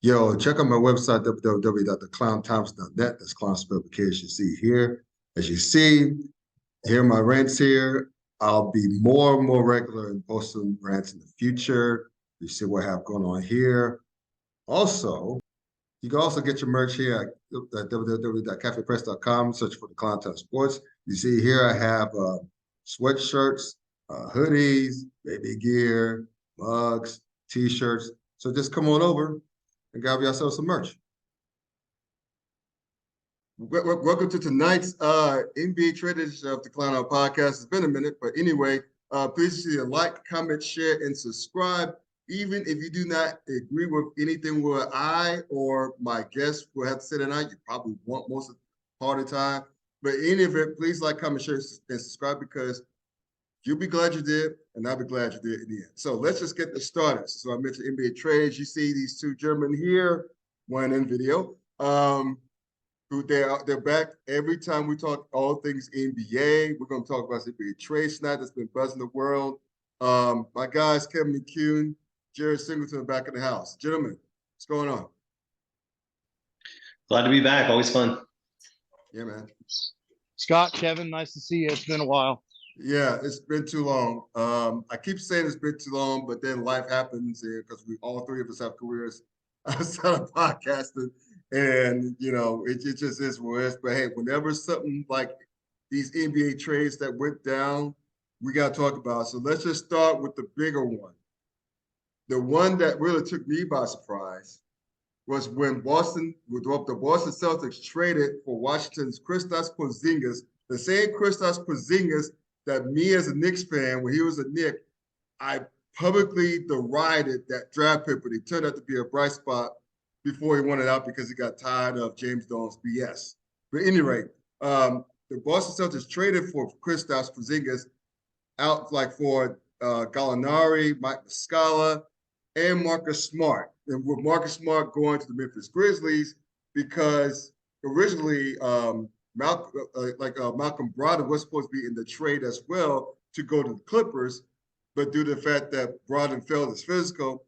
Yo, check out my website, www.theklowntimes.net. That's clown spelled with K, as you see here. As you see, here are my rants here. I'll be more and more regular in posting rants in the future. You see what I have going on here. Also, you can also get your merch here at www.cafepress.com. Search for the Clown Time Sports. You see here I have sweatshirts, hoodies, baby gear, mugs, t-shirts. So just come on over and grab yourself some merch. Welcome to tonight's NBA trade edition of the Clown Out Podcast. It's been a minute, but anyway, please see a like, comment, share, and subscribe. Even if you do not agree with anything what I or my guests will have to say tonight, you probably won't most of the part of the time. But in any event, please like, comment, share, and subscribe because you'll be glad you did, and I'll be glad you did in the end. So let's just get this started. So I mentioned NBA trades. You see these two gentlemen here, one in video. They're back every time we talk all things NBA. We're going to talk about the NBA trade tonight that's been buzzing the world. My guys, Kevin McCune, Jared Singleton, back in the house. Gentlemen, what's going on? Glad to be back. Always fun. Yeah, man. Scott, Kevin, nice to see you. It's been a while. Yeah, it's been too long. I keep saying it's been too long, but then life happens because we all three of us have careers outside of podcasting. And, you know, it just is what it is. But hey, whenever something like these NBA trades that went down, we got to talk about. So let's just start with the bigger one. The one that really took me by surprise was when the Boston Celtics traded for Washington's KristapsPorzingis, the same KristapsPorzingis that me as a Knicks fan, when he was a Knick, I publicly derided that draft pick, but he turned out to be a bright spot before he wanted out because he got tired of James Dolan's BS. But at any rate, the Boston Celtics traded for KristapsPorzingis out like for Gallinari, Mike Muscala, and Marcus Smart. And with Marcus Smart going to the Memphis Grizzlies because originally Malcolm Brogdon was supposed to be in the trade as well to go to the Clippers, but due to the fact that Brogdon failed his physical,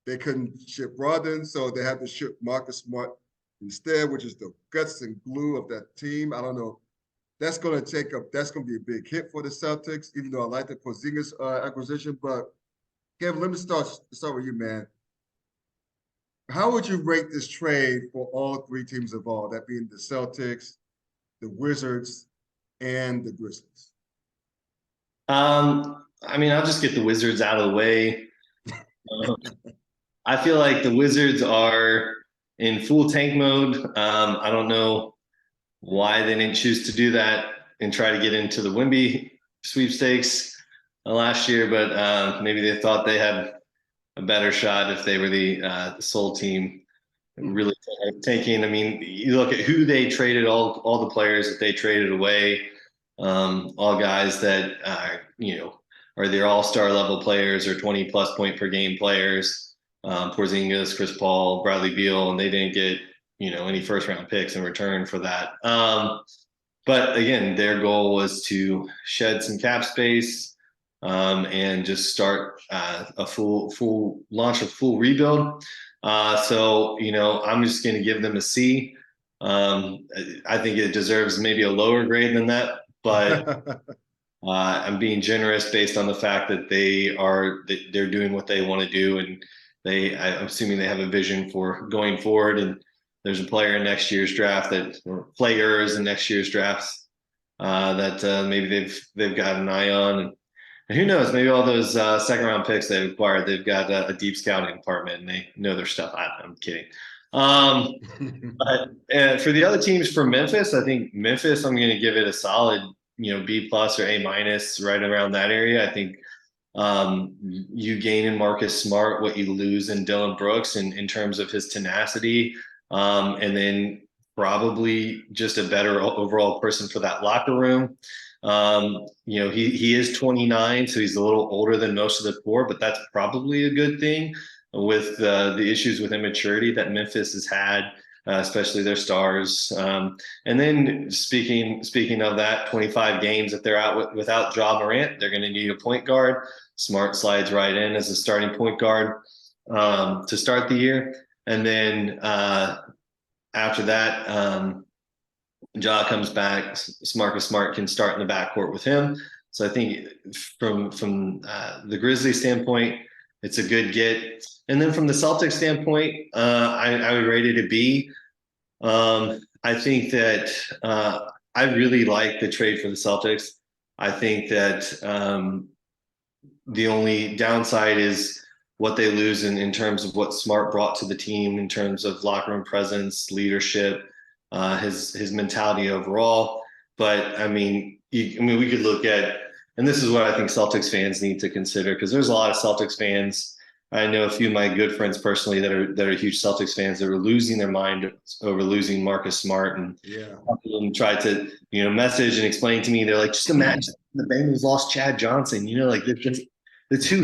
they couldn't ship Brogdon, so they had to ship Marcus Smart instead, which is the guts and glue of that team. I don't know. That's going to be a big hit for the Celtics, even though I like the Porzingis acquisition. But Kevin, let me start with you, man. How would you rate this trade for all three teams involved, that being the Celtics, the Wizards, and the Grizzlies? I mean, I'll just get the Wizards out of the way. I feel like the Wizards are in full tank mode. I don't know why they didn't choose to do that and try to get into the Wemby sweepstakes last year, but maybe they thought they had a better shot if they were the sole team really tanking. I mean, you look at who they traded, all the players that they traded away, all guys that are their all-star level players or 20+ point per game players. Porzingis, Chris Paul, Bradley Beal, and they didn't get any first round picks in return for that. But again, their goal was to shed some cap space and just start a full rebuild. So I'm just going to give them a C. I think it deserves maybe a lower grade than that, but I'm being generous based on the fact that they're doing what they want to do, and I'm assuming they have a vision for going forward. And there's a player in next year's draft or players in next year's drafts that maybe they've got an eye on. And who knows? Maybe all those second round picks they've acquired, they've got a deep scouting department and they know their stuff. I'm kidding. But for the other teams, for Memphis, I think Memphis, I'm going to give it a solid, B+ or A- right around that area. I think you gain in Marcus Smart what you lose in Dillon Brooks in terms of his tenacity, and then probably just a better overall person for that locker room. He is 29, so he's a little older than most of the core, but that's probably a good thing with the issues with immaturity that Memphis has had, especially their stars. And then speaking of that, 25 games that they're out without Ja Morant, they're going to need a point guard. Smart slides right in as a starting point guard to start the year. And then after that, Ja comes back. Marcus Smart can start in the backcourt with him. So I think from the Grizzlies standpoint, it's a good get. And then from the Celtics standpoint, I would rate it a B. I think that I really like the trade for the Celtics. I think that the only downside is what they lose in terms of what Smart brought to the team in terms of locker room presence, leadership, his mentality overall. But I mean, we could look at, and this is what I think Celtics fans need to consider, because there's a lot of Celtics fans. I know a few of my good friends personally that are huge Celtics fans that are losing their mind over losing Marcus Smart, and tried to message and explain to me. They're like, just imagine the Bengals lost Chad Johnson. Like the two,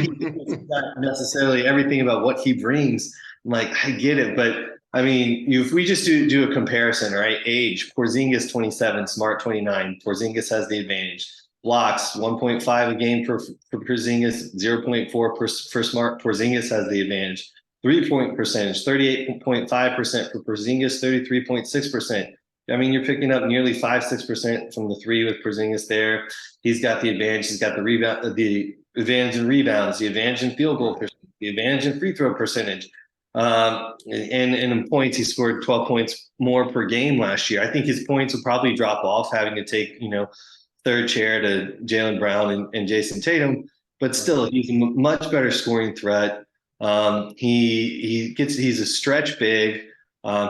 not necessarily everything about what he brings. I'm like, I get it, but I mean, if we just do a comparison, right? Age: Porzingis 27, Smart 29. Porzingis has the advantage. Blocks 1.5 a game for Porzingis, 0.4 for Smart. Porzingis has the advantage. 3-point percentage: 38.5% for Porzingis, 33.6%. I mean, you're picking up nearly 5-6% from the three with Porzingis there. He's got the advantage. He's got the advantage in rebounds, the advantage in field goal percentage, the advantage in free throw percentage. And in points, he scored 12 points more per game last year. I think his points will probably drop off, having to take, third chair to Jaylen Brown and Jason Tatum, but still, he's a much better scoring threat. He's a stretch big.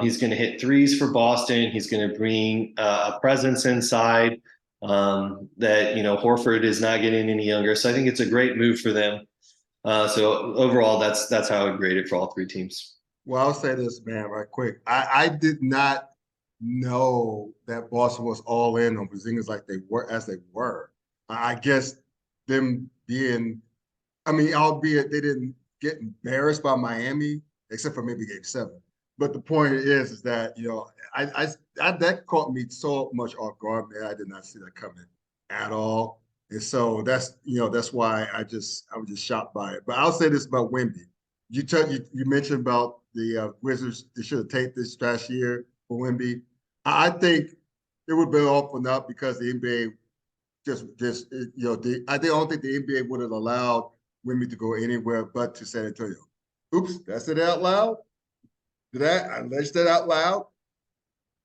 He's going to hit threes for Boston. He's going to bring a presence inside that Horford is not getting any younger. So I think it's a great move for them. So overall, that's how I would grade it for all three teams. Well, I'll say this, man, right quick. I did not know that Boston was all in on Porzingis like they were. I guess them being, albeit they didn't get embarrassed by Miami, except for maybe Game 7. But the point is that I that caught me so much off guard, man. I did not see that coming at all, and so that's why I was just shocked by it. But I'll say this about Wemby. You mentioned about the Wizards. They should have taken this last year for Wemby. I think it would be off enough because the NBA I don't think the NBA would have allowed Wemby to go anywhere but to San Antonio. Oops, that's it out loud. Did I alleged that out loud?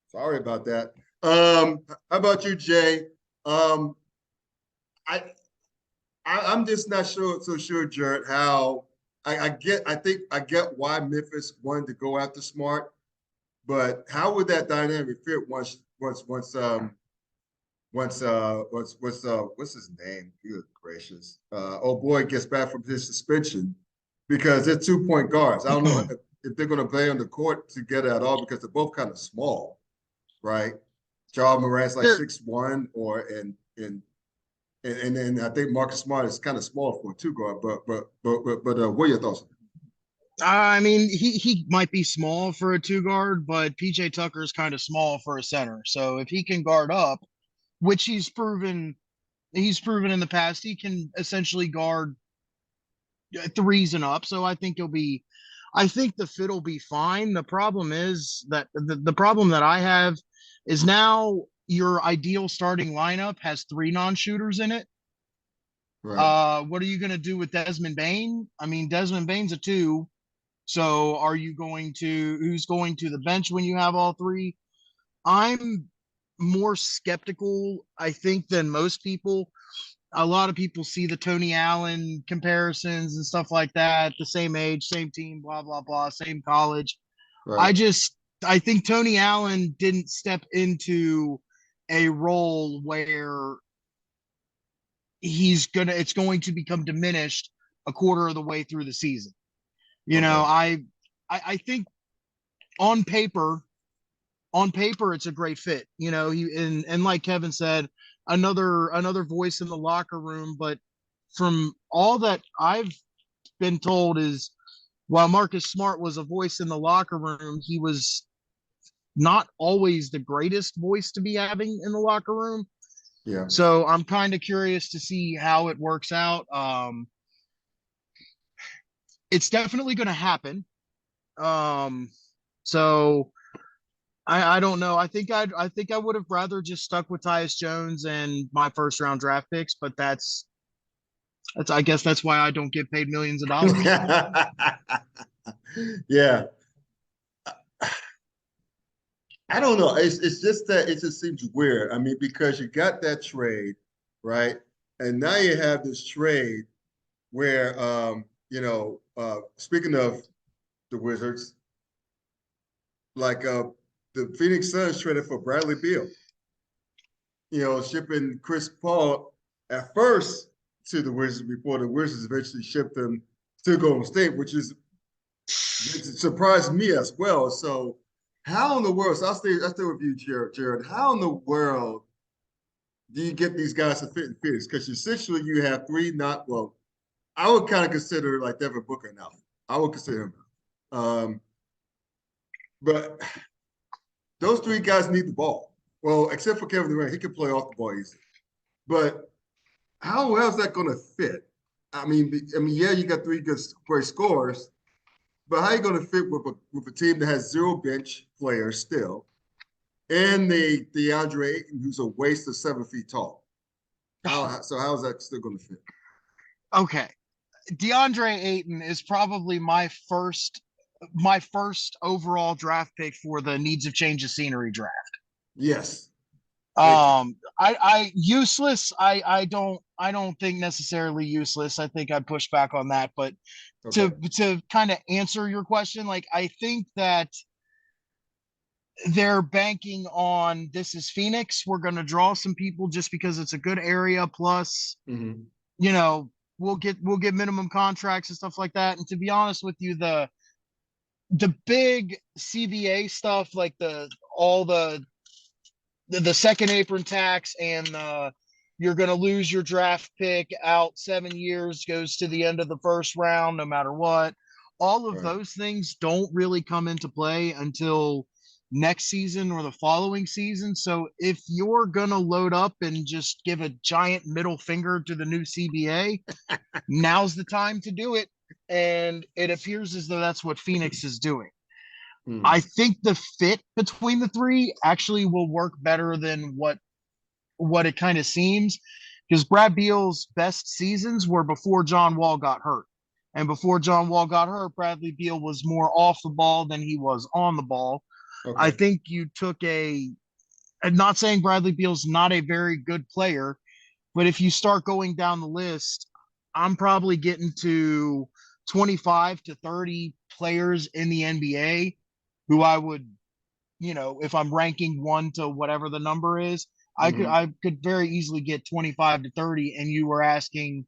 Sorry about that. How about you, Jay? I'm just not so sure, Jared, how I get why Memphis wanted to go after Smart, but how would that dynamic fit once what's his name? Good gracious. Oh boy, gets back from his suspension, because they're 2-point guards. I don't know if they're going to play on the court together at all, because they're both kind of small, right? Ja Morant's like 6'1", and then I think Marcus Smart is kind of small for a 2-guard. But what are your thoughts? I mean, he might be small for a 2-guard, but PJ Tucker is kind of small for a center. So if he can guard up, which he's proven in the past, he can essentially guard threes and up. So I think the fit will be fine. The problem is that the problem that I have is now your ideal starting lineup has 3 non-shooters in it. Right. What are you going to do with Desmond Bane? I mean, Desmond Bane's a 2. So who's going to the bench when you have all 3? I'm more skeptical, I think, than most people. A lot of people see the Tony Allen comparisons and stuff like that, the same age, same team, blah, blah, blah, same college. Right. I think Tony Allen didn't step into a role where it's going to become diminished a quarter of the way through the season. I think on paper, it's a great fit. And like Kevin said, another voice in the locker room. But from all that I've been told is, while Marcus Smart was a voice in the locker room, he was not always the greatest voice to be having in the locker room. Yeah. So I'm kind of curious to see how it works out. It's definitely going to happen. So I don't know. I think I would have rather just stuck with Tyus Jones and my first round draft picks, but that's I guess that's why I don't get paid millions of dollars. Yeah. I don't know. It's just that it just seems weird. I mean, because you got that trade, right? And now you have this trade where speaking of the Wizards, like the Phoenix Suns traded for Bradley Beal, shipping Chris Paul at first to the Wizards before the Wizards eventually shipped him to Golden State, which surprised me as well. So how in the world, so I'll stay with you, Jared. How in the world do you get these guys to fit in Phoenix? Because essentially you have three I would kind of consider like Devin Booker now. I would consider him. But those three guys need the ball. Well, except for Kevin Durant, he can play off the ball easy. But how else is that going to fit? I mean, yeah, you got three great scorers, but how are you going to fit with a team that has zero bench players still, and the DeAndre Ayton, who's a waste of 7 feet tall? How is that still going to fit? Okay, DeAndre Ayton is probably my first overall draft pick for the needs of change of scenery draft. Yes. I useless. I don't think necessarily useless. I think I'd push back on that, but Okay. to kind of answer your question, like I think that they're banking on this is Phoenix. We're going to draw some people just because it's a good area. Plus, we'll get minimum contracts and stuff like that. And to be honest with you, the big CBA stuff, like all the second apron tax and you're going to lose your draft pick out 7 years, goes to the end of the first round, no matter what. All of those things don't really come into play until next season or the following season. So if you're going to load up and just give a giant middle finger to the new CBA, now's the time to do it. And it appears as though that's what Phoenix is doing. I think the fit between the three actually will work better than what it kind of seems, because Brad Beal's best seasons were before John Wall got hurt. And before John Wall got hurt, Bradley Beal was more off the ball than he was on the ball. Okay. I think you took I'm not saying Bradley Beal's not a very good player, but if you start going down the list, I'm probably getting to 25 to 30 players in the NBA who I would, if I'm ranking 1 to whatever the number is, I could very easily get 25 to 30, and you were asking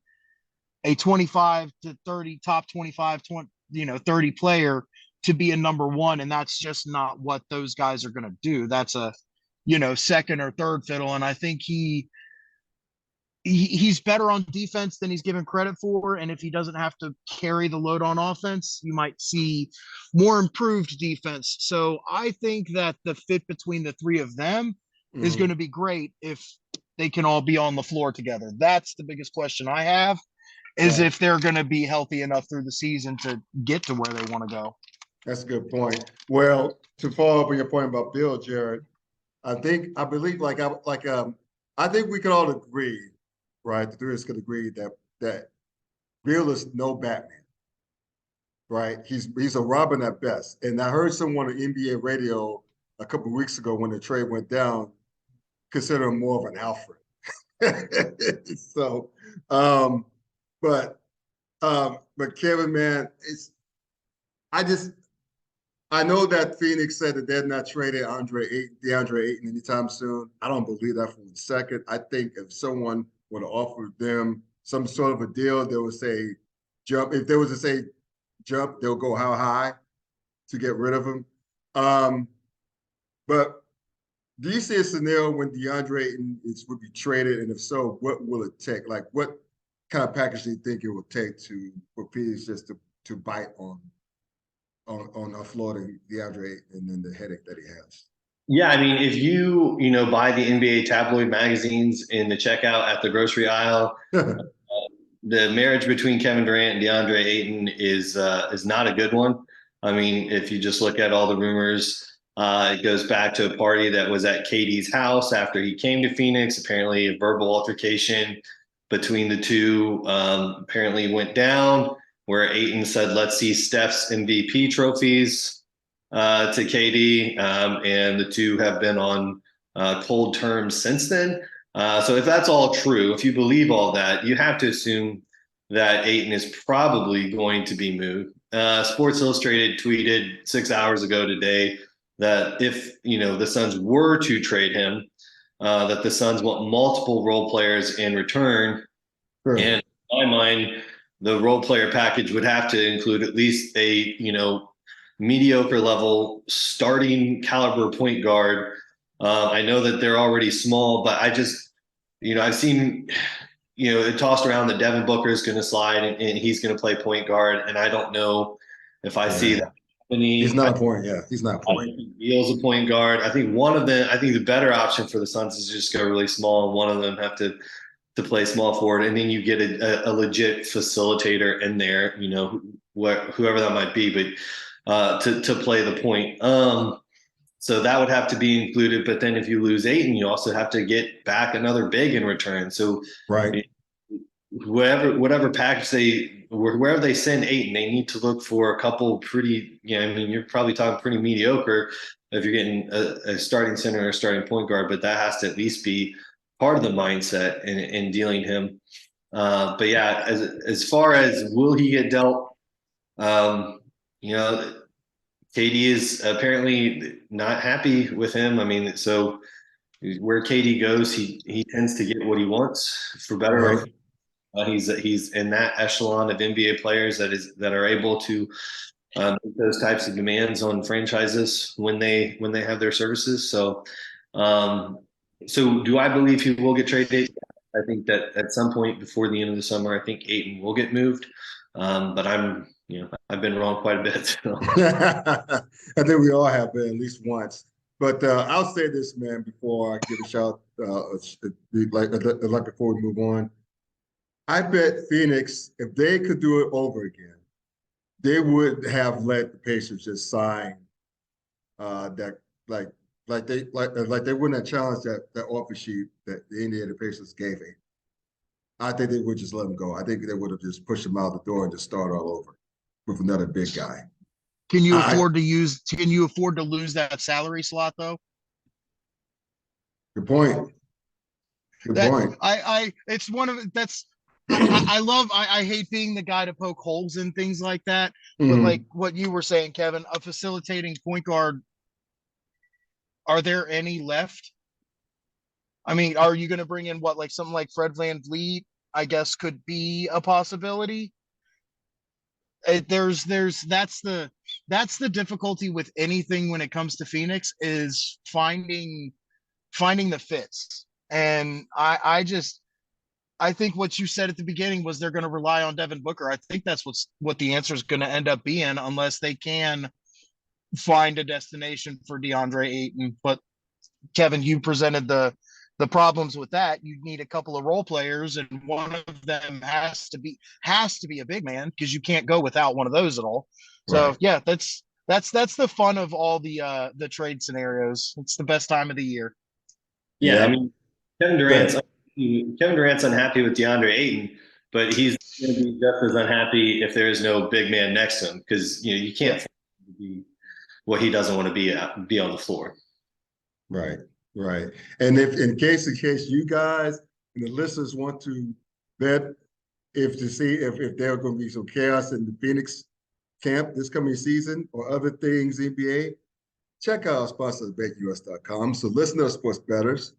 a 25 to 30 top 25, 30 player to be a number 1, and that's just not what those guys are going to do. That's a, second or third fiddle, and I think he's better on defense than he's given credit for. And if he doesn't have to carry the load on offense, you might see more improved defense. So I think that the fit between the three of them is going to be great if they can all be on the floor together. That's the biggest question I have, is if they're going to be healthy enough through the season to get to where they want to go. That's a good point. Well, to follow up on your point about Bill, Jared, I think we can all agree, right? The three of us could agree that Bill is no Batman, right? He's a Robin at best. And I heard someone on NBA radio a couple of weeks ago when the trade went down consider him more of an Alfred. So, but Kevin, man, I know that Phoenix said that they're not trading DeAndre Ayton anytime soon. I don't believe that for a second. I think if someone would have offered them some sort of a deal, they would say jump. If they was to say jump, they'll go how high to get rid of him. But do you see a scenario when DeAndre Ayton would be traded, and if so, what will it take? Like, what kind of package do you think it would take for Phoenix just to bite on offloading DeAndre Ayton and then the headache that he has? Yeah, I mean, if you buy the NBA tabloid magazines in the checkout at the grocery aisle, the marriage between Kevin Durant and DeAndre Ayton is not a good one. I mean, if you just look at all the rumors, it goes back to a party that was at KD's house after he came to Phoenix. Apparently, a verbal altercation between the two apparently went down, where Ayton said, "Let's see Steph's MVP trophies," to KD, and the two have been on cold terms since then. So if that's all true, if you believe all that, you have to assume that Ayton is probably going to be moved. Sports Illustrated tweeted 6 hours ago today that if the Suns were to trade him, that the Suns want multiple role players in return. Sure. And in my mind, the role player package would have to include at least a mediocre level starting caliber point guard. I know that they're already small, but I just I've seen it tossed around that Devin Booker is going to slide and he's going to play point guard, and I don't know if I see that happening. He's not a point. Yeah, he's not a point. Beal's a point guard. I think the better option for the Suns is just go really small, and one of them have to play small forward, and then you get a legit facilitator in there, whoever that might be, but to play the point. So that would have to be included. But then if you lose Ayton, you also have to get back another big in return. So right, whatever package wherever they send Ayton, they need to look for a couple pretty. You're probably talking pretty mediocre if you're getting a starting center or a starting point guard, but that has to at least be part of the mindset in dealing him. But yeah, as far as will he get dealt, KD is apparently not happy with him. I mean, so where KD goes, he tends to get what he wants, for better or worse. He's in that echelon of NBA players that are able to make those types of demands on franchises when they have their services. So, so do I believe he will get traded? I think that at some point before the end of the summer, I think Ayton will get moved. But I've been wrong quite a bit. So. I think we all have been at least once. But I'll say this, man, before I give a shout, like before we move on. I bet Phoenix, if they could do it over again, they would have let the Pacers just sign that like they wouldn't have challenged that offer sheet that the Indiana Pacers gave him. I think they would just let him go. I think they would have just pushed him out the door and just start all over with another big guy. Can you afford to lose that salary slot though? Good point. Good point. It's one of that's I hate being the guy to poke holes in things like that. Mm-hmm. But like what you were saying, Kevin, a facilitating point guard, are there any left? I mean, are you going to bring in something like Fred VanVleet? I guess could be a possibility. That's the difficulty with anything when it comes to Phoenix is finding the fits. And I think what you said at the beginning was they're going to rely on Devin Booker. I think that's what the answer is going to end up being, unless they can find a destination for DeAndre Ayton. But Kevin, you presented the problems with that. You need a couple of role players, and one of them has to be a big man, because you can't go without one of those at all. So yeah, that's the fun of all the trade scenarios. It's the best time of the year. Yeah, I mean, Kevin Durant's unhappy with DeAndre Ayton, but he's going to be just as unhappy if there is no big man next to him, because you can't be what he doesn't want to be on the floor. Right. And in case you guys and the listeners want to bet to see if there are going to be some chaos in the Phoenix camp this coming season or other things NBA, check out our sponsor, BetUs.com. So listen to our sports bettors.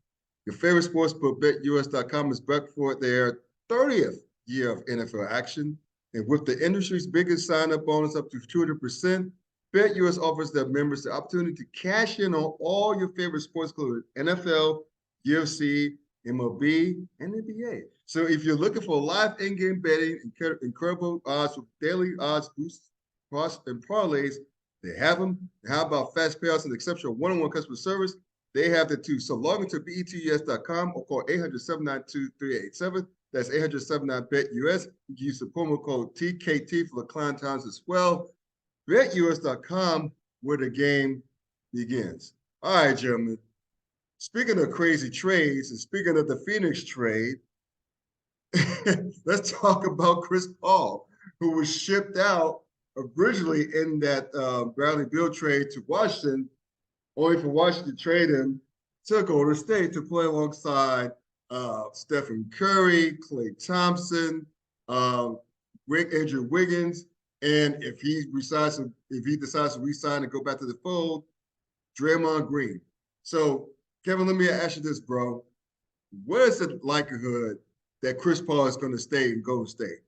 Your favorite sportsbook, BetUs.com, is back for their 30th year of NFL action. And with the industry's biggest sign-up bonus up to 200%, BetUs offers their members the opportunity to cash in on all your favorite sports, including NFL, UFC, MLB, and NBA. So if you're looking for live in-game betting, incredible odds with daily odds boosts, and parlays, they have them. And how about fast payouts and exceptional one-on-one customer service? They have that too. So log into BETUS.com or call 800-792-3887. That's 800-79-BET-US. You can use the promo code TKT for the Klown Times as well. BetUs.com, where the game begins. All right, gentlemen. Speaking of crazy trades and speaking of the Phoenix trade, let's talk about Chris Paul, who was shipped out originally in that BradleyBeal trade to Washington, only for Washington to trade him to GoldenState to play alongside Stephen Curry, Klay Thompson, Andrew Wiggins, and if he decides to resign and go back to the fold, Draymond Green. So, Kevin, let me ask you this, bro. What is the likelihood that Chris Paul is going to stay in Golden State?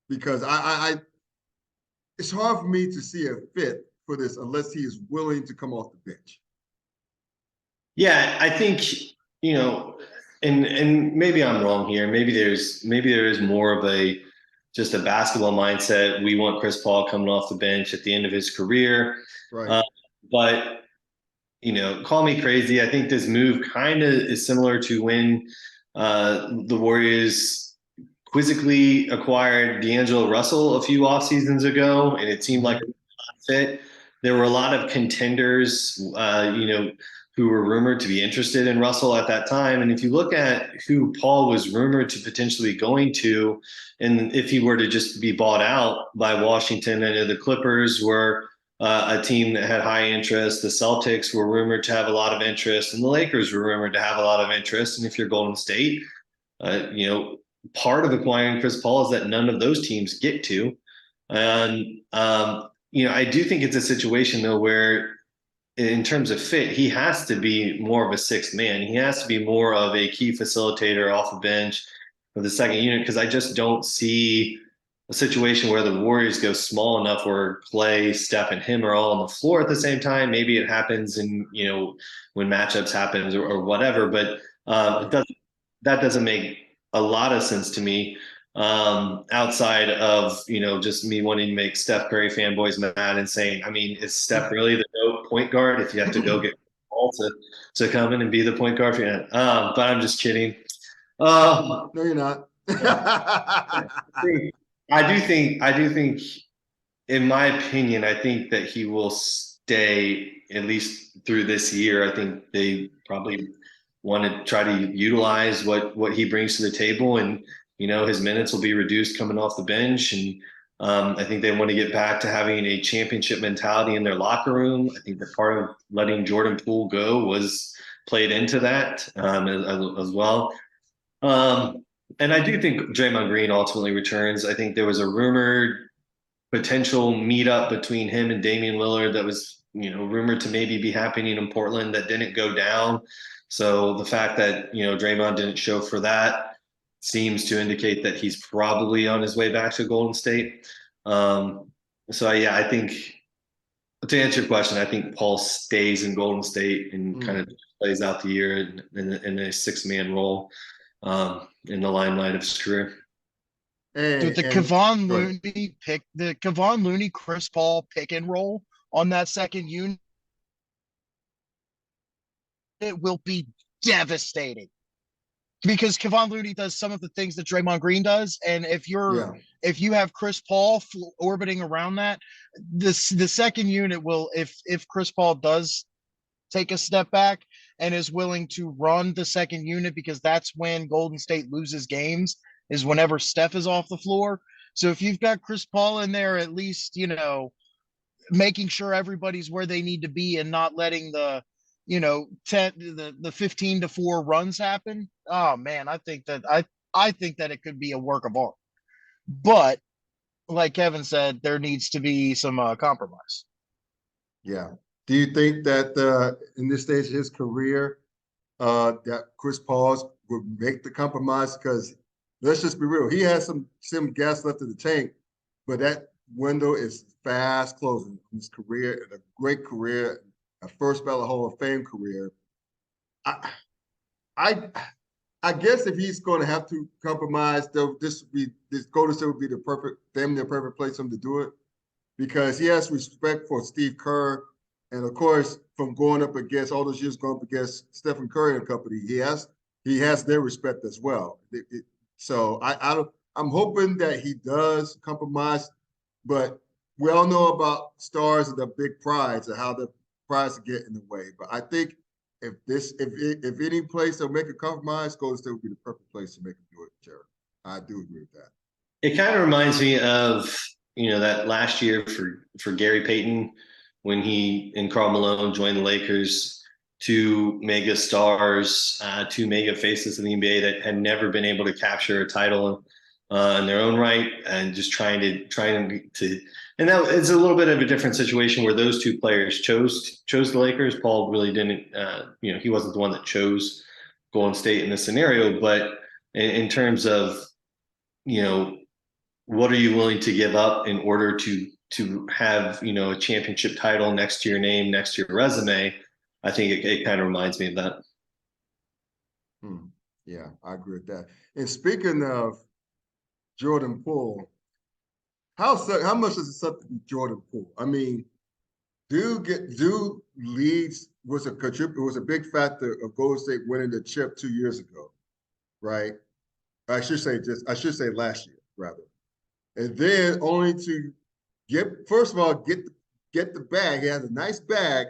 Because it's hard for me to see a fit for this unless he is willing to come off the bench. Yeah, I think, and maybe I'm wrong here. Maybe there is more of just a basketball mindset. We want Chris Paul coming off the bench at the end of his career. Right. But call me crazy. I think this move kind of is similar to when the Warriors quizzically acquired D'Angelo Russell a few off seasons ago, and it seemed like a fit. There were a lot of contenders, who were rumored to be interested in Russell at that time. And if you look at who Paul was rumored to potentially going to, and if he were to just be bought out by Washington, and the Clippers were a team that had high interest, the Celtics were rumored to have a lot of interest, and the Lakers were rumored to have a lot of interest. And if you're Golden State, part of acquiring Chris Paul is that none of those teams get to. And, I do think it's a situation, though, where in terms of fit, he has to be more of a sixth man. He has to be more of a key facilitator off the bench of the second unit, because I just don't see a situation where the Warriors go small enough where Klay, Steph, and him are all on the floor at the same time. Maybe it happens in, when matchups happens or whatever, but that doesn't make a lot of sense to me. Outside of, just me wanting to make Steph Curry fanboys mad and saying, is Steph really the GOAT point guard if you have to go get Paul to come in and be the point guard for you? But I'm just kidding. No, you're not. I do think, in my opinion, I think that he will stay at least through this year. I think they probably want to try to utilize what he brings to the table, and his minutes will be reduced coming off the bench. And I think they want to get back to having a championship mentality in their locker room. I think that part of letting Jordan Poole go was played into that as well. And I do think Draymond Green ultimately returns. I think there was a rumored potential meetup between him and Damian Lillard that was, rumored to maybe be happening in Portland that didn't go down. So the fact that, Draymond didn't show for that seems to indicate that he's probably on his way back to Golden State. I think, to answer your question, I think Paul stays in Golden State and kind of plays out the year in a six-man role in the limelight of his career. Dude, the Kevon Looney, Chris Paul pick and roll on that second unit, it will be devastating. Because Kevon Looney does some of the things that Draymond Green does, and if you have Chris Paul orbiting around that, the second unit will, if Chris Paul does take a step back and is willing to run the second unit, because that's when Golden State loses games, is whenever Steph is off the floor. So if you've got Chris Paul in there, at least making sure everybody's where they need to be and not letting the 15-4 runs happen. Oh man, I think that it could be a work of art. But like Kevin said, there needs to be some compromise. Yeah. Do you think that in this stage of his career, that Chris Paul would make the compromise? Because let's just be real, he has some gas left in the tank, but that window is fast closing in his career, and a great career, a first ballot Hall of Fame career. I guess if he's going to have to compromise, this Golden State would be the perfect place for him to do it, because he has respect for Steve Kerr, and of course, from going up against all those years going up against Stephen Curry and company, he has their respect as well. So I'm hoping that he does compromise, but we all know about stars and the big prize and how the prize get in the way. But I think if any place to make a compromise, Golden State would be the perfect place to make him do it, Jared. I do agree with that. It kind of reminds me of, that last year for Gary Payton when he and Karl Malone joined the Lakers, two mega stars, two mega faces in the NBA that had never been able to capture a title in their own right, and just trying to. And that is a little bit of a different situation where those two players chose the Lakers. Paul really didn't, he wasn't the one that chose Golden State in this scenario. But in terms of, what are you willing to give up in order to have, a championship title next to your name, next to your resume? I think it kind of reminds me of that. Yeah, I agree with that. And speaking of Jordan Poole, how much does it suck to be Jordan Poole? I mean, dude leads was a big factor of Golden State winning the chip 2 years ago, right? I should say last year rather. And then only to get the bag. He has a nice bag,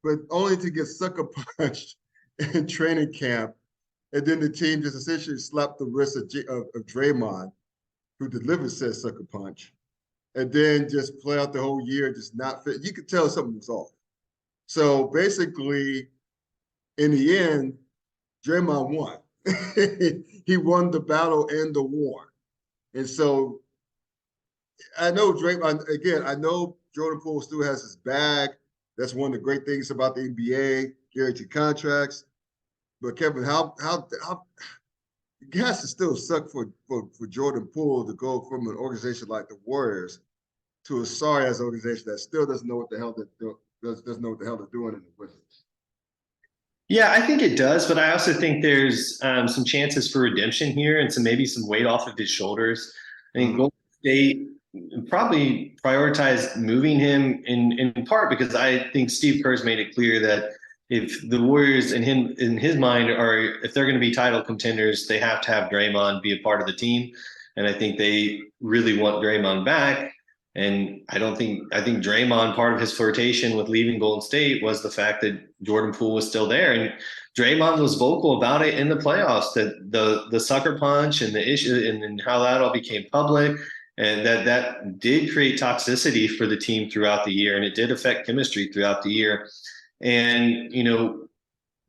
but only to get sucker punched in training camp. And then the team just essentially slapped the wrist of Draymond, who delivered said sucker punch, and then just play out the whole year, just not fit. You could tell something was off. So basically, in the end, Draymond won. He won the battle and the war. And so I know Draymond, again, I know Jordan Poole still has his bag. That's one of the great things about the NBA, guaranteed contracts. But Kevin, how it has to still suck for Jordan Poole to go from an organization like the Warriors to a sorry-ass organization that still doesn't know what the hell doesn't know what the hell they're doing in the Wizards. Yeah, I think it does, but I also think there's some chances for redemption here and maybe some weight off of his shoulders. I think Golden State probably prioritized moving him in part because I think Steve Kerr's made it clear that if the Warriors in his mind if they're going to be title contenders, they have to have Draymond be a part of the team. And I think they really want Draymond back. And I think Draymond, part of his flirtation with leaving Golden State was the fact that Jordan Poole was still there. And Draymond was vocal about it in the playoffs, that the sucker punch and the issue and how that all became public. And that did create toxicity for the team throughout the year. And it did affect chemistry throughout the year. And,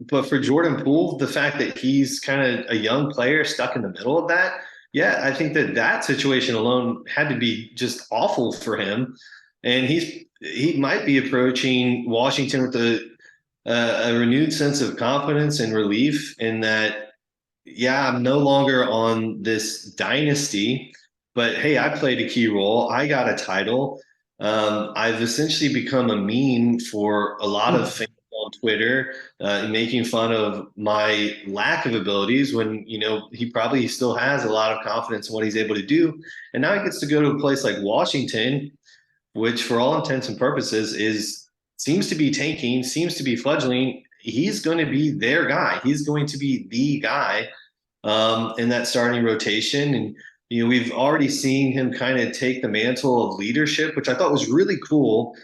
but for Jordan Poole, the fact that he's kind of a young player stuck in the middle of that, yeah, I think that situation alone had to be just awful for him. And he might be approaching Washington with a renewed sense of confidence and relief in that, yeah, I'm no longer on this dynasty, but hey, I played a key role. I got a title. I've essentially become a meme for a lot of fans on Twitter, making fun of my lack of abilities when, he probably still has a lot of confidence in what he's able to do. And now he gets to go to a place like Washington, which for all intents and purposes seems to be tanking, seems to be fledgling. He's going to be their guy. He's going to be the guy in that starting rotation. And, we've already seen him kind of take the mantle of leadership, which I thought was really cool.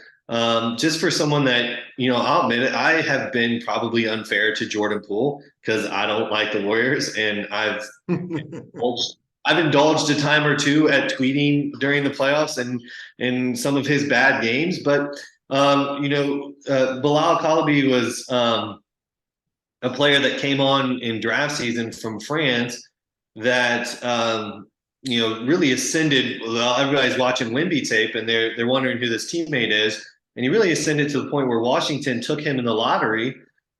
Just for someone that, I'll admit it, I have been probably unfair to Jordan Poole because I don't like the Warriors, and I've indulged a time or two at tweeting during the playoffs and in some of his bad games. But, Bilal Kalabi was a player that came on in draft season from France that really ascended. Well, everybody's watching Wemby tape and they're wondering who this teammate is. And he really ascended to the point where Washington took him in the lottery.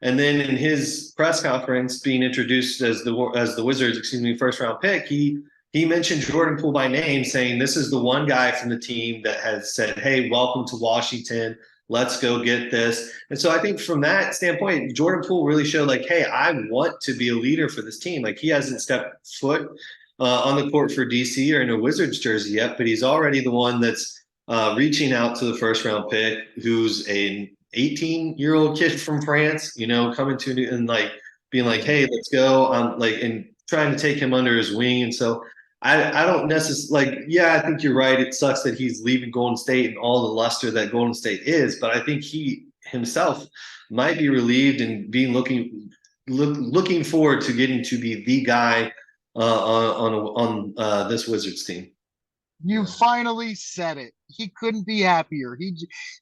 And then in his press conference being introduced as the Wizards, first round pick, he mentioned Jordan Poole by name, saying this is the one guy from the team that has said, hey, welcome to Washington. Let's go get this. And so I think from that standpoint, Jordan Poole really showed hey, I want to be a leader for this team. He hasn't stepped foot on the court for DC or in a Wizards jersey yet, but he's already the one that's reaching out to the first round pick, who's an 18-year-old kid from France, coming to and being hey, let's go, and trying to take him under his wing. And so I don't necessarily like, yeah, I think you're right. It sucks that he's leaving Golden State and all the luster that Golden State is, but I think he himself might be relieved and being looking forward to getting to be the guy on this Wizards team. You finally said it. He couldn't be happier.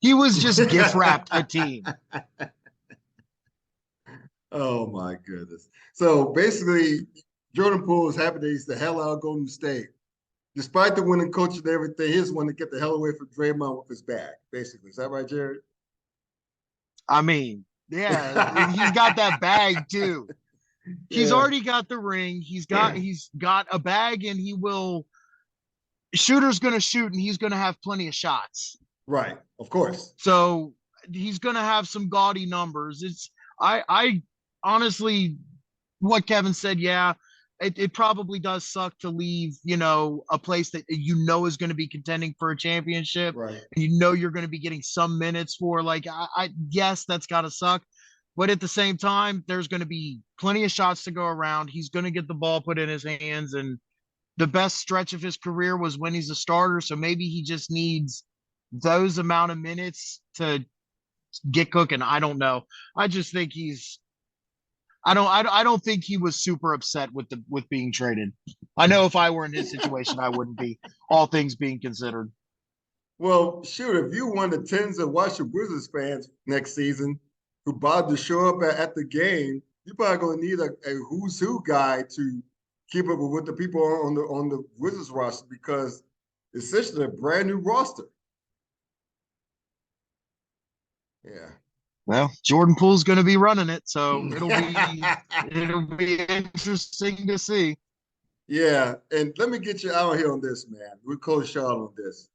He was just gift wrapped a team. Oh my goodness. So basically, Jordan Poole is happy that he's the hell out of Golden State. Despite the winning coach and everything, he's one to get the hell away from Draymond with his bag, basically. Is that right, Jared? I mean, yeah, he's got that bag too. He's already got the ring. He's got a bag, and shooter's gonna shoot, and he's gonna have plenty of shots. Right, of course. So he's gonna have some gaudy numbers. I honestly, what Kevin said, yeah, it probably does suck to leave, a place that is going to be contending for a championship. Right. And you're going to be getting some minutes for, like, yes, that's got to suck. But at the same time, there's going to be plenty of shots to go around. He's going to get the ball put in his hands. And the best stretch of his career was when he's a starter. So maybe he just needs those amount of minutes to get cooking. I don't know. I just think I don't think he was super upset with being traded. I know if I were in his situation, I wouldn't be, all things being considered. Well, shoot, if you one of the tens of Washington Wizards fans next season who bothered to show up at the game, you're probably going to need a who's who guy to keep up with the people on the Wizards roster, because it's essentially a brand new roster. Yeah. Well, Jordan Poole's going to be running it, so it'll be interesting to see. Yeah, and let me get you out here on this, man. We'll close shot on this.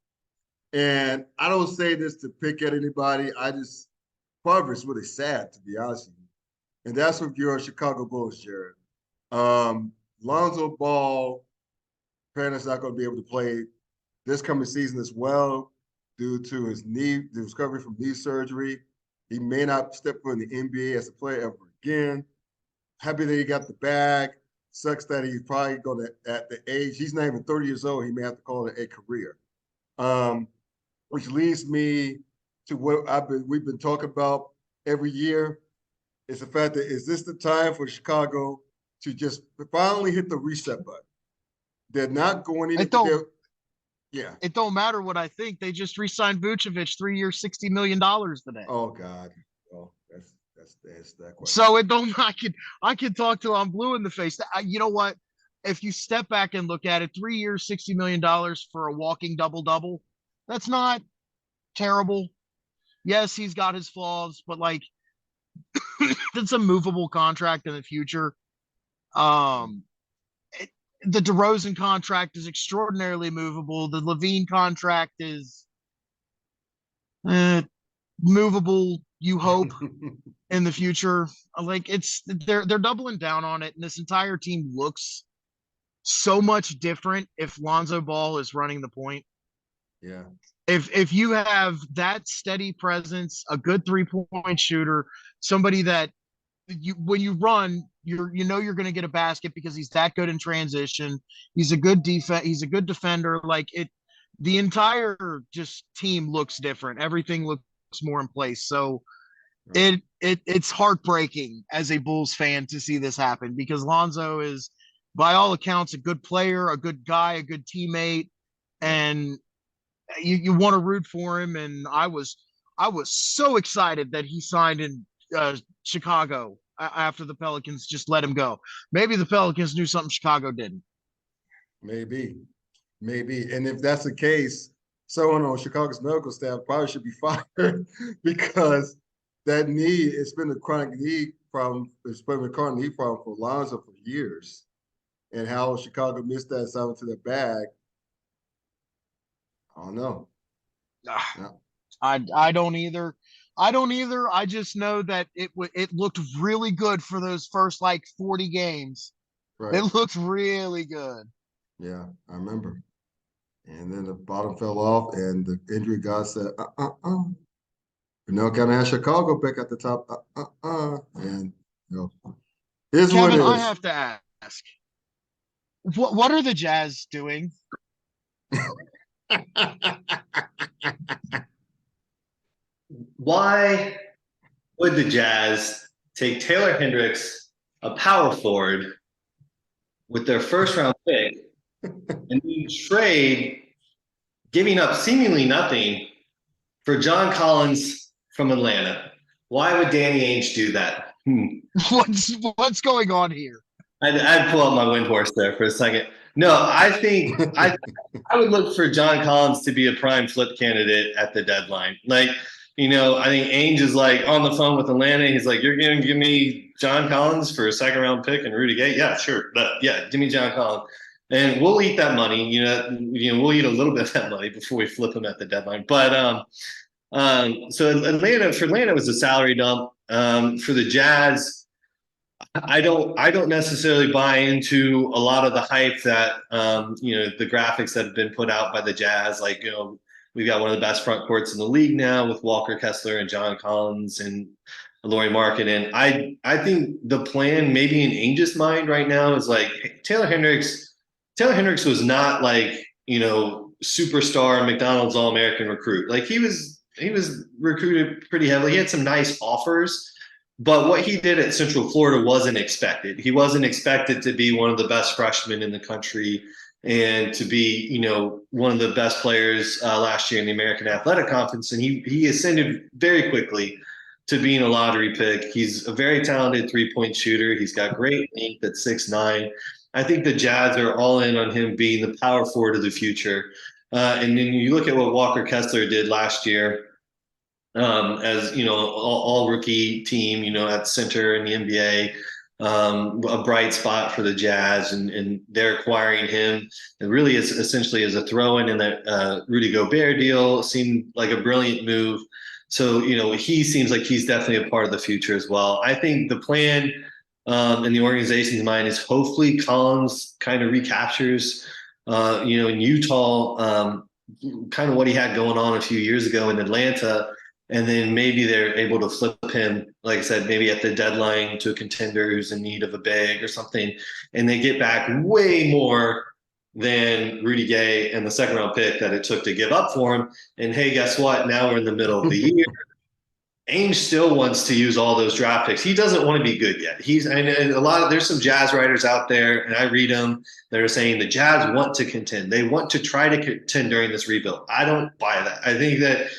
And I don't say this to pick at anybody. Part of it's really sad, to be honest with you. And that's with your Chicago Bulls, Jared. Lonzo Ball, apparently is not going to be able to play this coming season as well due to his the recovery from knee surgery. He may not step foot in the NBA as a player ever again. Happy that he got the bag. Sucks that he's probably going to, at the age, he's not even 30 years old, he may have to call it a career. Which leads me to what we've been talking about every year. It's the fact that, is this the time for Chicago to just finally hit the reset button? They're not going into yeah. It don't matter what I think. They just re-signed Vucevic, 3 years, $60 million today. Oh God. Oh, that's that question. So it don't. I can talk till I'm blue in the face. You know what? If you step back and look at it, 3 years, $60 million for a walking double-double, that's not terrible. Yes, he's got his flaws, but like, it's a movable contract in the future. The DeRozan contract is extraordinarily movable. The Levine contract is movable, you hope, in the future. Like, they're doubling down on it, and this entire team looks so much different if Lonzo Ball is running the point. Yeah. If you have that steady presence, a good 3-point shooter, somebody that when you run, you're going to get a basket because he's that good in transition. He's a good He's a good defender. Like, the entire just team looks different. Everything looks more in place. So it's heartbreaking as a Bulls fan to see this happen, because Lonzo is, by all accounts, a good player, a good guy, a good teammate, and you want to root for him. And I was so excited that he signed in Chicago after the Pelicans just let him go. Maybe the Pelicans knew something Chicago didn't. Maybe. And if that's the case, someone on Chicago's medical staff probably should be fired because that knee, it's been a chronic knee problem. It's been a chronic knee problem for Lonzo for years. And how Chicago missed that assignment to their bag, I don't know. No. I don't either. I just know that it looked really good for those first like 40 games. Right. It looked really good. Yeah, I remember. And then the bottom fell off, and the injury guy said, But now kind of have Chicago back at the top. And here's Kevin, what it is. I have to ask. What are the Jazz doing? Why would the Jazz take Taylor Hendricks, a power forward, with their first round pick, and then trade, giving up seemingly nothing for John Collins from Atlanta? Why would Danny Ainge do that? What's going on here? I'd pull out my wind horse there for a second. No, I think I would look for John Collins to be a prime flip candidate at the deadline. Like, I think Ainge is like on the phone with Atlanta. He's like, "You're going to give me John Collins for a second round pick and Rudy Gay? Yeah, sure. But yeah, give me John Collins. And we'll eat that money. We'll eat a little bit of that money before we flip him at the deadline." But so Atlanta was a salary dump. For the Jazz, I don't necessarily buy into a lot of the hype that the graphics that have been put out by the Jazz. Like, we've got one of the best front courts in the league now with Walker Kessler and John Collins and Lauri Markkanen. I think the plan, maybe in Ainge's mind right now, is like, hey, Taylor Hendricks was not like, superstar McDonald's All-American recruit. Like, he was recruited pretty heavily. He had some nice offers. But what he did at Central Florida wasn't expected. He wasn't expected to be one of the best freshmen in the country and to be, one of the best players last year in the American Athletic Conference. And he ascended very quickly to being a lottery pick. He's a very talented three-point shooter. He's got great length at 6'9". I think the Jazz are all in on him being the power forward of the future. And then you look at what Walker Kessler did last year. As all rookie team, at center in the NBA, a bright spot for the Jazz, and they're acquiring him. It really is essentially as a throw-in, and that Rudy Gobert deal seemed like a brilliant move. So he seems like he's definitely a part of the future as well. I think the plan in the organization's mind is hopefully Collins kind of recaptures, in Utah, kind of what he had going on a few years ago in Atlanta. And then maybe they're able to flip him, like I said, maybe at the deadline to a contender who's in need of a bag or something. And they get back way more than Rudy Gay and the second round pick that it took to give up for him. And hey, guess what? Now we're in the middle of the year. Ainge still wants to use all those draft picks. He doesn't want to be good yet. There's some Jazz writers out there, and I read them, that are saying the Jazz want to contend. They want to try to contend during this rebuild. I don't buy that. I think that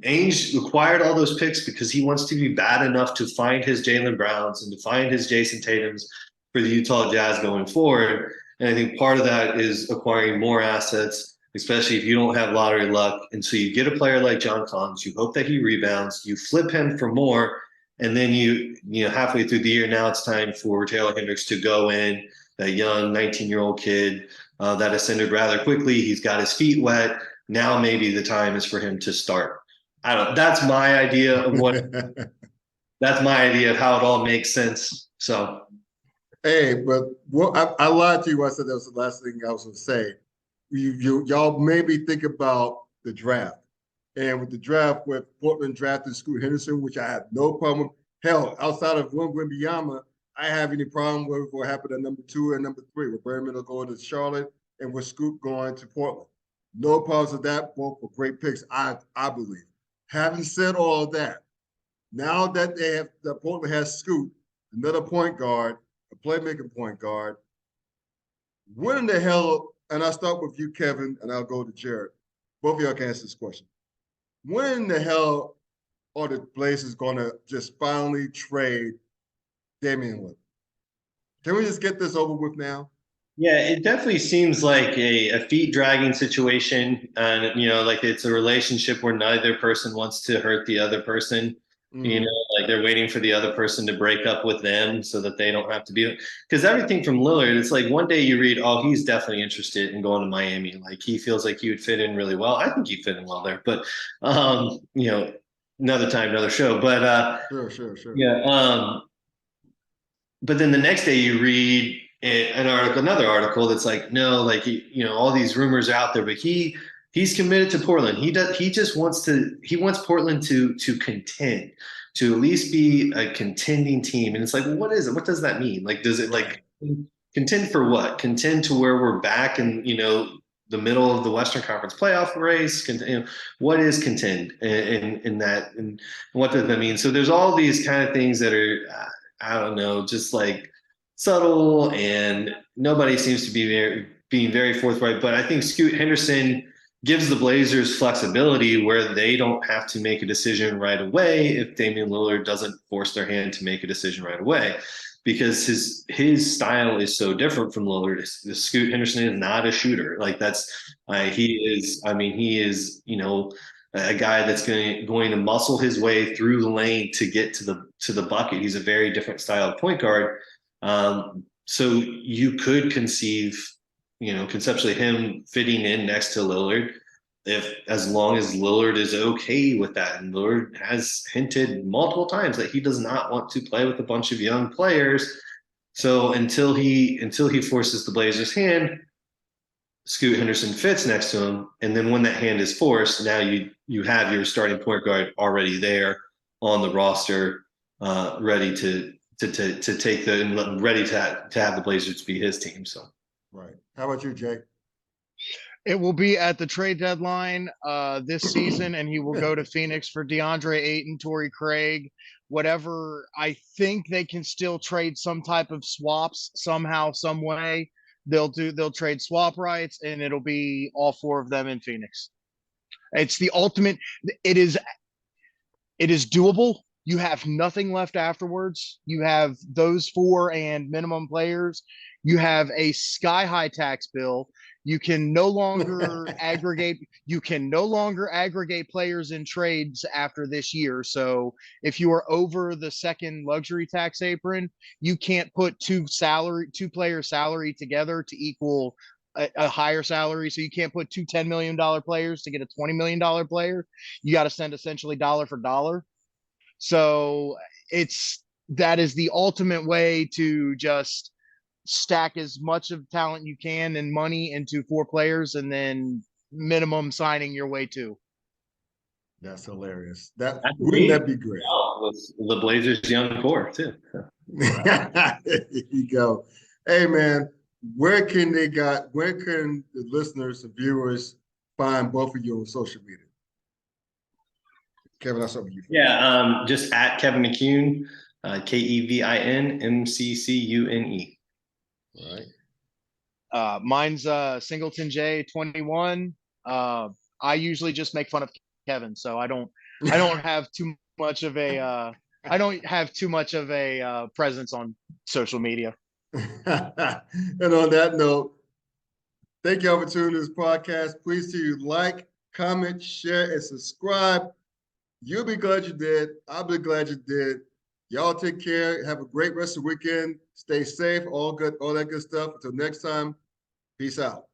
Ainge acquired all those picks because he wants to be bad enough to find his Jaylen Browns and to find his Jason Tatums for the Utah Jazz going forward. And I think part of that is acquiring more assets, especially if you don't have lottery luck. And so you get a player like John Collins, you hope that he rebounds, you flip him for more, and then you halfway through the year, now it's time for Taylor Hendricks to go in, that young 19-year-old kid that ascended rather quickly. He's got his feet wet. Now maybe the time is for him to start. That's my idea of that's my idea of how it all makes sense. So, hey, but I lied to you. I said that was the last thing I was going to say. Y'all maybe think about the draft, and with the draft, with Portland drafted Scoot Henderson, which I have no problem. Hell, outside of Wembanyama, I have any problem with what happened at number 2 and number 3, with Brandon Miller going to Charlotte and with Scoot going to Portland. No problems with that. Both were great picks, I believe. Having said all of that, now that Portland has Scoot, another point guard, a playmaking point guard, when in the hell, and I'll start with you, Kevin, and I'll go to Jared. Both of y'all can answer this question. When in the hell are the Blazers going to just finally trade Damian Lillard? Can we just get this over with now? Yeah, it definitely seems like a feet-dragging situation. And, like it's a relationship where neither person wants to hurt the other person. Mm-hmm. Like they're waiting for the other person to break up with them so that they don't have to be. Because everything from Lillard, it's like one day you read, oh, he's definitely interested in going to Miami. Like he feels like he would fit in really well. I think he'd fit in well there. But, another time, another show. But Sure. Yeah. But then the next day you read another article that's like, no, like, all these rumors are out there, but he's committed to Portland. He wants Portland to contend, to at least be a contending team. And it's like, well, what is it? What does that mean? Like, does it like Contend for what? Contend to where we're back in, the middle of the Western Conference playoff race. What is contend in that, and what does that mean? So there's all these kind of things that are, I don't know, just like subtle, and nobody seems to be being very forthright. But I think Scoot Henderson gives the Blazers flexibility where they don't have to make a decision right away if Damian Lillard doesn't force their hand to make a decision right away, because his style is so different from Lillard. Scoot Henderson is not a shooter. Like he is a guy that's going to muscle his way through the lane to get to the bucket. He's a very different style of point guard. So you could conceive, conceptually him fitting in next to Lillard, as long as Lillard is okay with that. And Lillard has hinted multiple times that he does not want to play with a bunch of young players. So until he forces the Blazers' hand, Scoot Henderson fits next to him. And then when that hand is forced, now you have your starting point guard already there on the roster, ready to take ready to have the Blazers be his team. So. Right. How about you, Jay? It will be at the trade deadline this season, and he will go to Phoenix for DeAndre Ayton, Torrey Craig, whatever. I think they can still trade some type of swaps somehow, some way. They'll trade swap rights, and it'll be all four of them in Phoenix. It's the ultimate. It is doable. You have nothing left afterwards. You have those four and minimum players. You have a sky-high tax bill. You can no longer aggregate. You can no longer aggregate players in trades after this year. So if you are over the second luxury tax apron, you can't put two player salary together to equal a higher salary. So you can't put two $10 million players to get a $20 million player. You got to send essentially dollar for dollar. So that is the ultimate way to just stack as much of talent you can and money into four players, and then minimum signing your way to. That's hilarious. Wouldn't that be great? With the Blazers' young core too. There you go. Hey man, where can the listeners and viewers find both of you on social media? Kevin, I'll start with you. Yeah, just at Kevin McCune, KevinMccune. All right. Mine's Singleton J21. I usually just make fun of Kevin, so I don't have too much of a presence on social media. And on that note, thank y'all for tuning to this podcast. Please do like, comment, share, and subscribe. You'll be glad you did. I'll be glad you did. Y'all take care. Have a great rest of the weekend. Stay safe. All that good stuff. Until next time, peace out.